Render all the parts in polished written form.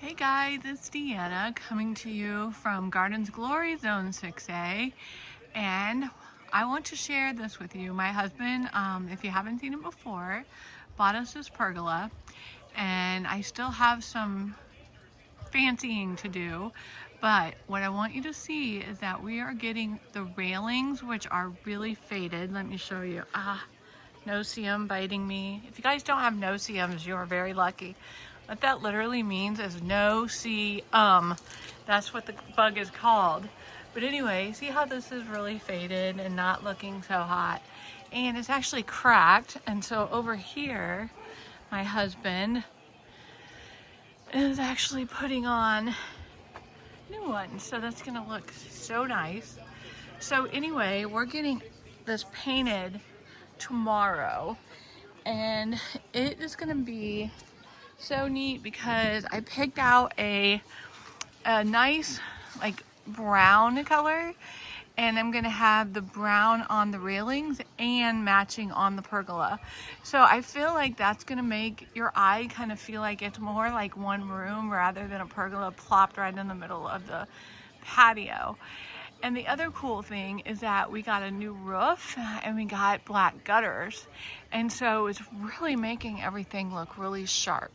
Hey guys, it's Deanna coming to you from Gardens Glory Zone 6A, and I want to share this with you. My husband, if you haven't seen it before, bought us this pergola, and I still have some fancying to do, but what I want you to see is that we are getting the railings, which are really faded. Let me show you. No-see-um biting me. If you guys don't have no-see-ums, you are very lucky. What that literally means is no-see-um. That's what the bug is called. But anyway, see how this is really faded and not looking so hot? And it's actually cracked. And so over here, my husband is actually putting on new ones. So that's gonna look so nice. So anyway, we're getting this painted tomorrow, and it is gonna be so neat because I picked out a nice like brown color, and I'm gonna have the brown on the railings and matching on the pergola. So I feel like that's gonna make your eye kind of feel like it's more like one room rather than a pergola plopped right in the middle of the patio. And the other cool thing is that we got a new roof and we got black gutters. And so it's really making everything look really sharp.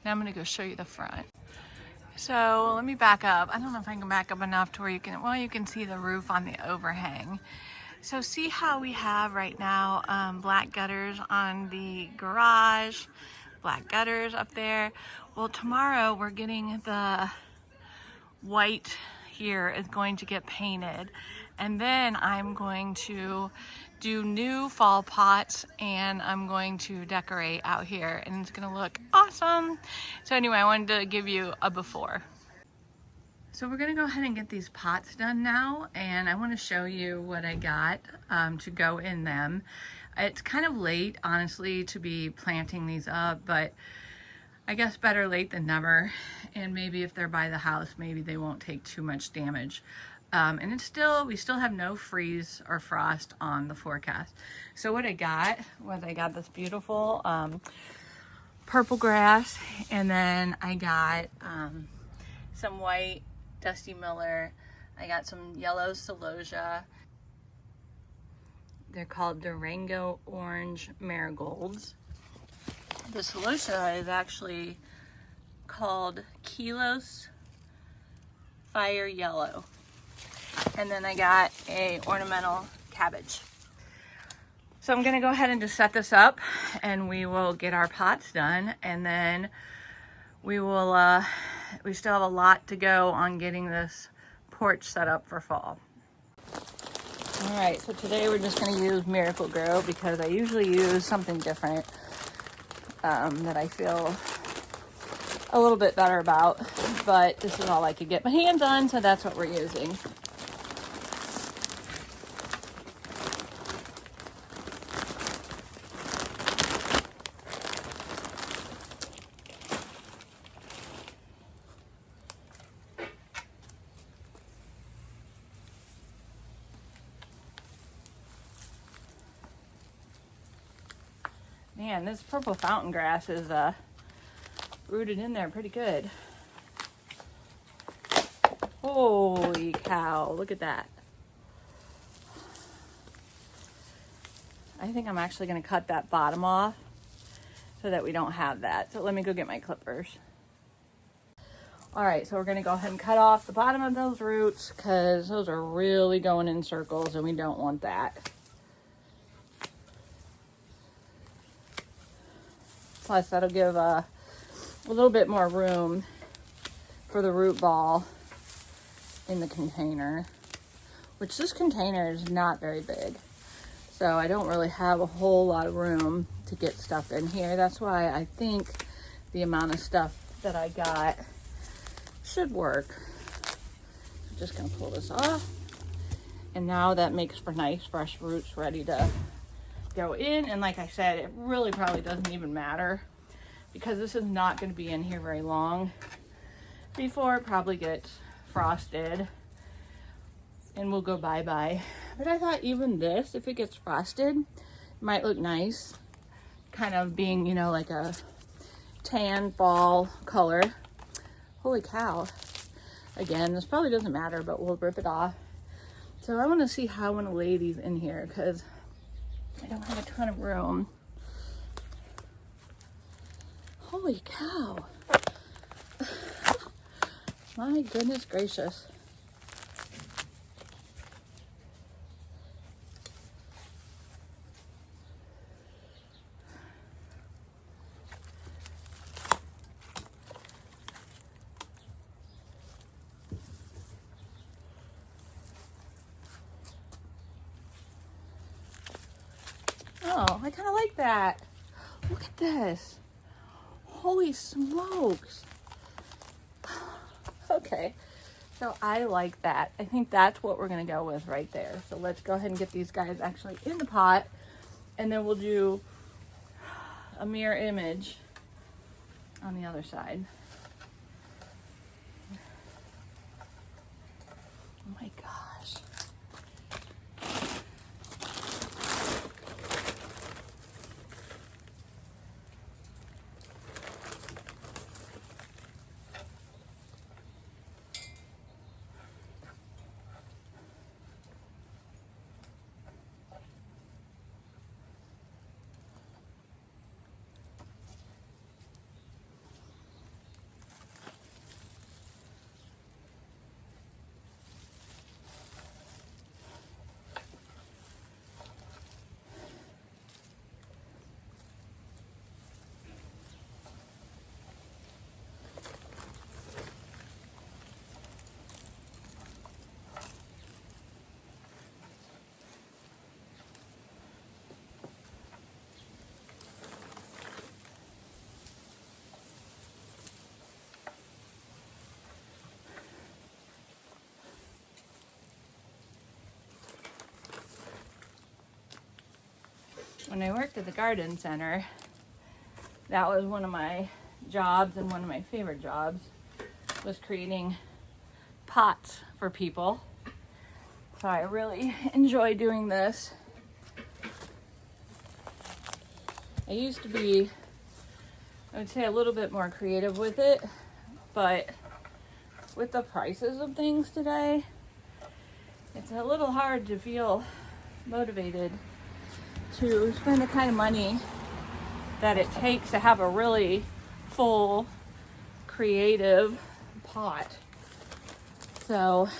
Now I'm gonna go show you the front. So let me back up. I don't know if I can back up enough to where you can see the roof on the overhang. So see how we have right now black gutters on the garage, black gutters up there. Well, tomorrow we're getting the white here is going to get painted, and then I'm going to do new fall pots and I'm going to decorate out here, and it's gonna look awesome. So anyway, I wanted to give you a before. So we're gonna go ahead and get these pots done now, and I want to show you what I got to go in them. It's kind of late, honestly, to be planting these up, but I guess better late than never. And maybe if they're by the house, maybe they won't take too much damage. And we still have no freeze or frost on the forecast. So what I got was I got this beautiful purple grass, and then I got some white Dusty Miller. I got some yellow celosia. They're called Durango Orange Marigolds. The celosia is actually called Kilos Fire Yellow. And then I got a ornamental cabbage. So I'm gonna go ahead and just set this up, and we will get our pots done, and then we will, we still have a lot to go on getting this porch set up for fall. All right, so today we're just gonna use Miracle Grow because I usually use something different that I feel a little bit better about, but this is all I could get my hands on, so that's what we're using. Man, this purple fountain grass is rooted in there pretty good. Holy cow, look at that. I think I'm actually gonna cut that bottom off so that we don't have that. So let me go get my clippers. All right, so we're gonna go ahead and cut off the bottom of those roots because those are really going in circles and we don't want that. Plus that'll give a little bit more room for the root ball in the container, which this container is not very big. So I don't really have a whole lot of room to get stuff in here. That's why I think the amount of stuff that I got should work. I'm just gonna pull this off. And now that makes for nice fresh roots ready to go in. And like I said, it really probably doesn't even matter because this is not going to be in here very long before it probably gets frosted and we'll go bye-bye. But I thought even this, if it gets frosted, might look nice, kind of being, you know, like a tan fall color. Holy cow. Again, this probably doesn't matter, but we'll rip it off. So I want to see how I want to lay these in here because I don't have a ton of room. Holy cow. My goodness gracious. Oh, I kind of like that. Look at this. Holy smokes. Okay, so I like that. I think that's what we're gonna go with right there. So let's go ahead and get these guys actually in the pot, and then we'll do a mirror image on the other side. Oh my gosh. When I worked at the garden center, that was one of my jobs, and one of my favorite jobs was creating pots for people. So I really enjoy doing this. I used to be, I would say, a little bit more creative with it, but with the prices of things today, it's a little hard to feel motivated to spend the kind of money that it takes to have a really full creative pot. So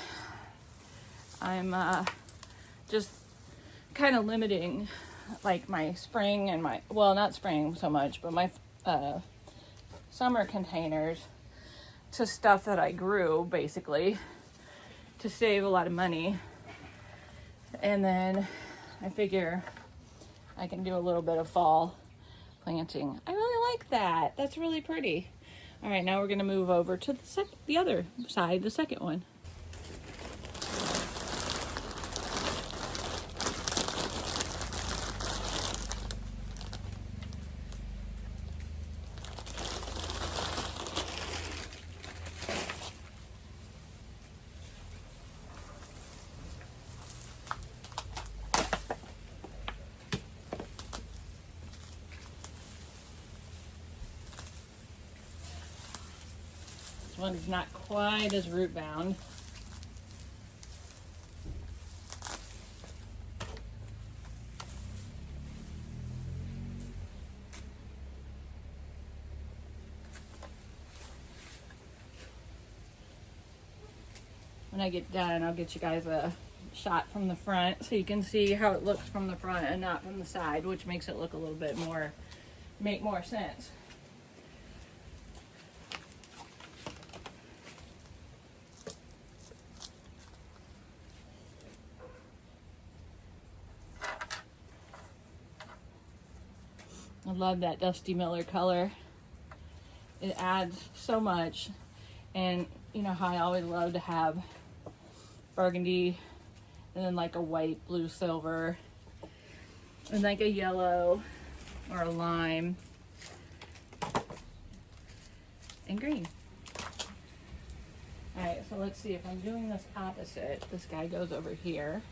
I'm just kind of limiting like my spring and my, well, not spring so much, but my summer containers to stuff that I grew, basically, to save a lot of money. And then I figure I can do a little bit of fall planting. I really like that. That's really pretty. All right, now we're gonna move over to the other side, the second one. This one's not quite as root bound. When I get done, I'll get you guys a shot from the front so you can see how it looks from the front and not from the side, which makes it look a little bit more, make more sense. I love that Dusty Miller color. It adds so much. And you know how I always love to have burgundy and then like a white, blue, silver, and like a yellow or a lime and green. All right, so let's see if I'm doing this opposite. This guy goes over here.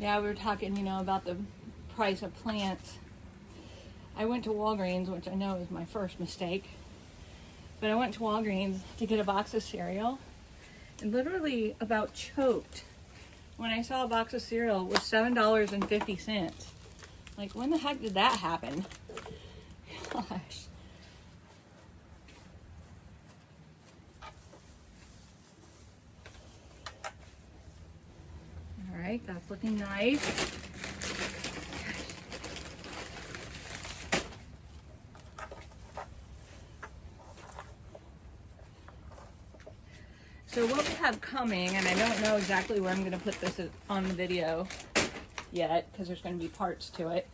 Yeah, we were talking, you know, about the price of plants. I went to Walgreens, which I know is my first mistake, but I went to Walgreens to get a box of cereal and literally about choked when I saw a box of cereal was $7.50. Like, when the heck did that happen? Gosh. All right, that's looking nice. So what we have coming, and I don't know exactly where I'm going to put this on the video yet because there's going to be parts to it,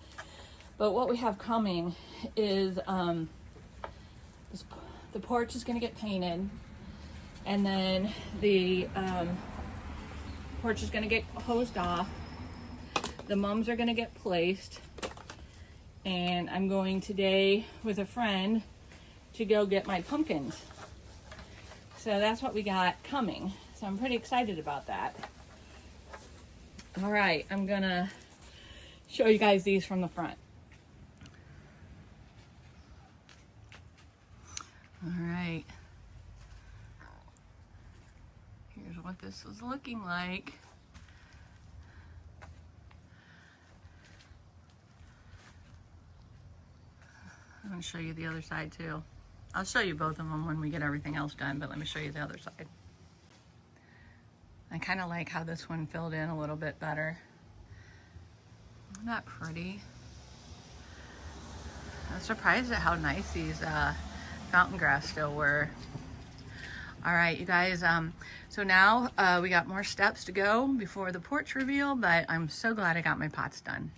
but what we have coming is the porch is going to get painted, and then the porch is going to get hosed off, the mums are going to get placed, and I'm going today with a friend to go get my pumpkins. So that's what we got coming. So I'm pretty excited about that. All right, I'm gonna show you guys these from the front. All right. Here's what this is looking like. I'm gonna show you the other side too. I'll show you both of them when we get everything else done, but let me show you the other side. I kind of like how this one filled in a little bit better. Isn't that pretty? I'm surprised at how nice these fountain grass still were. All right, you guys, so now we got more steps to go before the porch reveal, but I'm so glad I got my pots done.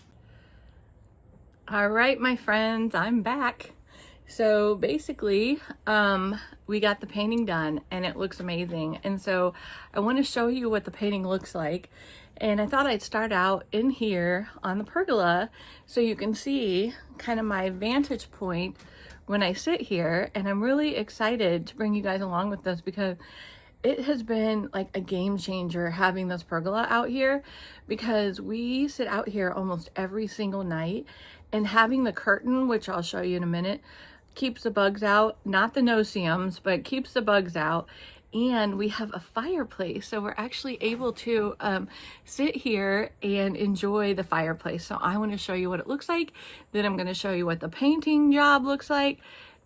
All right, my friends, I'm back. So basically, we got the painting done and it looks amazing. And so I want to show you what the painting looks like. And I thought I'd start out in here on the pergola so you can see kind of my vantage point when I sit here. And I'm really excited to bring you guys along with this because it has been like a game changer having this pergola out here, because we sit out here almost every single night, and having the curtain, which I'll show you in a minute, keeps the bugs out, not the no-see-ums, but keeps the bugs out. And we have a fireplace, so we're actually able to sit here and enjoy the fireplace. So I want to show you what it looks like, then I'm going to show you what the painting job looks like,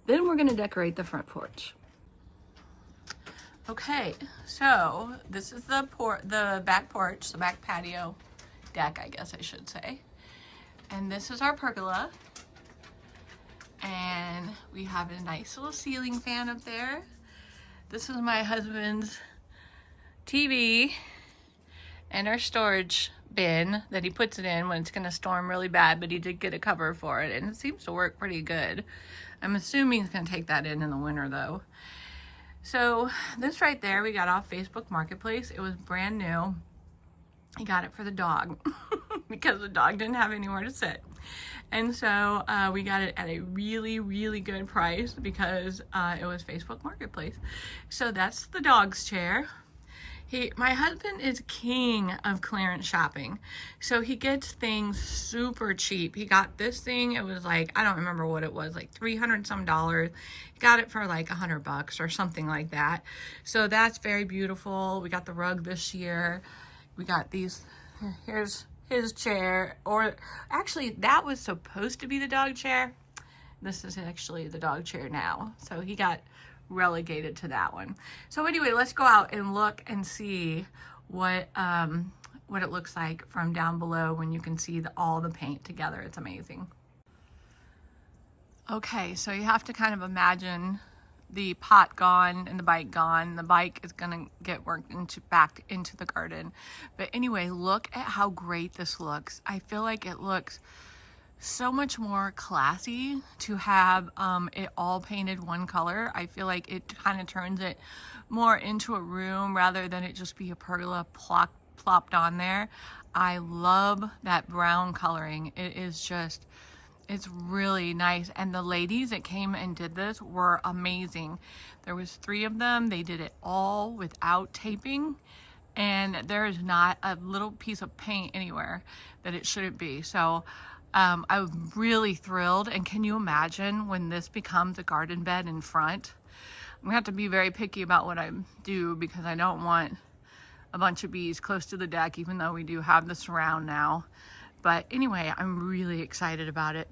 then we're going to decorate the front porch. Okay, so this is the back porch, the back patio deck, I guess I should say. And this is our pergola. And we have a nice little ceiling fan up there. This is my husband's TV and our storage bin that he puts it in when it's gonna storm really bad, but he did get a cover for it and it seems to work pretty good. I'm assuming he's gonna take that in the winter though. So this right there, we got off Facebook Marketplace. It was brand new. He got it for the dog because the dog didn't have anywhere to sit. And so we got it at a really, really good price because it was Facebook Marketplace. So that's the dog's chair. My husband is king of clearance shopping. So he gets things super cheap. He got this thing, it was like, I don't remember what it was, like $300 some. He got it for like $100 or something like that. So that's very beautiful. We got the rug this year. We got these, here's his chair, or actually that was supposed to be the dog chair. This is actually the dog chair now. So he got relegated to that one. So anyway, let's go out and look and see what it looks like from down below when you can see all the paint together. It's amazing. Okay, so you have to kind of imagine the pot gone and the bike gone. The bike is gonna get worked back into the garden. But anyway, look at how great this looks. I feel like it looks so much more classy to have it all painted one color. I feel like it kind of turns it more into a room rather than it just be a pergola plopped on there. I love that brown coloring. It is just, it's really nice. And the ladies that came and did this were amazing. There was 3 of them. They did it all without taping. and there is not a little piece of paint anywhere that it shouldn't be. So I'm really thrilled. And can you imagine when this becomes a garden bed in front? I'm gonna have to be very picky about what I do because I don't want a bunch of bees close to the deck, even though we do have the surround now. But anyway, I'm really excited about it.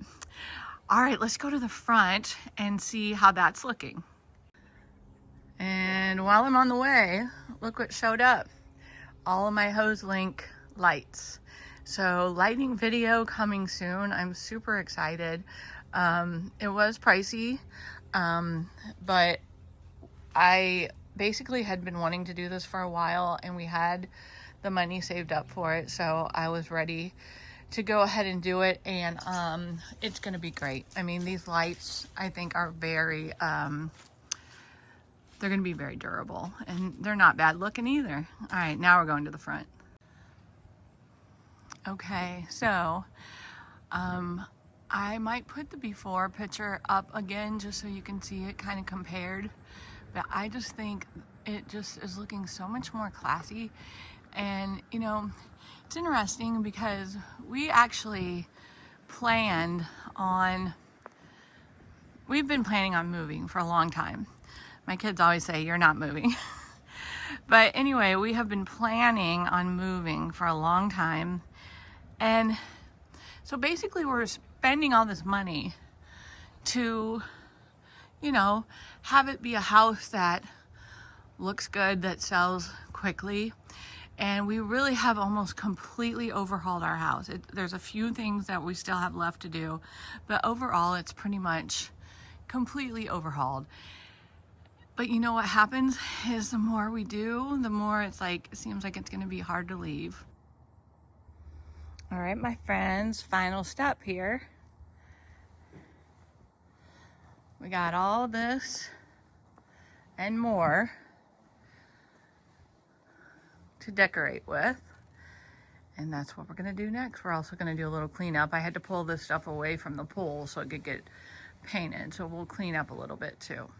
All right, let's go to the front and see how that's looking. And while I'm on the way, look what showed up. All of my hose link lights. So lighting video coming soon. I'm super excited. It was pricey, but I basically had been wanting to do this for a while, and we had the money saved up for it. So I was ready to go ahead and do it, and it's gonna be great. I mean, these lights I think are very they're gonna be very durable, and they're not bad looking either. All right, now we're going to the front. Okay, so I might put the before picture up again just so you can see it kind of compared, but I just think it just is looking so much more classy. And you know, it's interesting because we actually we've been planning on moving for a long time. My kids always say, "You're not moving." But anyway, we have been planning on moving for a long time. And so basically we're spending all this money to, you know, have it be a house that looks good, that sells quickly. And we really have almost completely overhauled our house. There's a few things that we still have left to do, but overall it's pretty much completely overhauled. But you know what happens is the more we do, the more it seems like it's gonna be hard to leave. All right, my friends, final step here. We got all this and more to decorate with, and that's what we're gonna do next. We're also gonna do a little cleanup. I had to pull this stuff away from the pool so it could get painted, so we'll clean up a little bit too.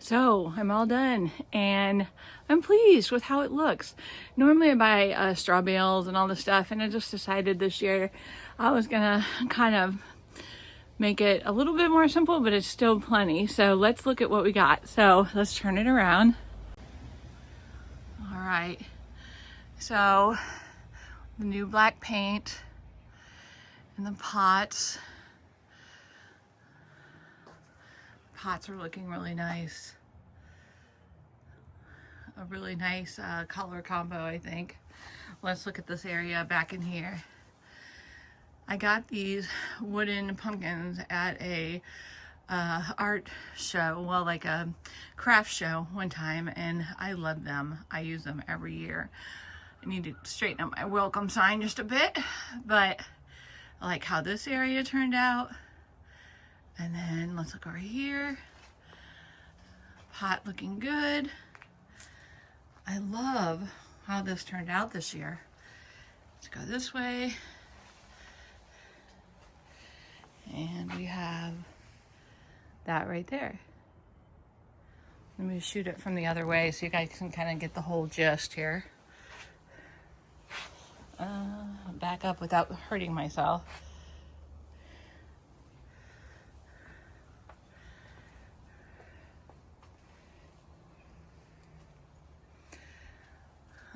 So I'm all done and I'm pleased with how it looks. Normally I buy straw bales and all this stuff, and I just decided this year I was gonna kind of make it a little bit more simple, but it's still plenty. So let's look at what we got. So let's turn it around. All right, so the new black paint and the pots. Pots are looking really nice. A really nice color combo, I think. Let's look at this area back in here. I got these wooden pumpkins at a art show, well, like a craft show one time, and I love them. I use them every year. I need to straighten up my welcome sign just a bit, but I like how this area turned out. And then let's look over here. Pot looking good. I love how this turned out this year. Let's go this way. And we have that right there. Let me shoot it from the other way so you guys can kind of get the whole gist here. Back up without hurting myself.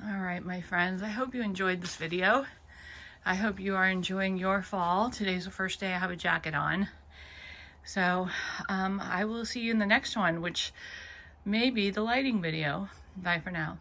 All right, my friends, I hope you enjoyed this video. I hope you are enjoying your fall. Today's the first day I have a jacket on. So I will see you in the next one, which may be the lighting video. Bye for now.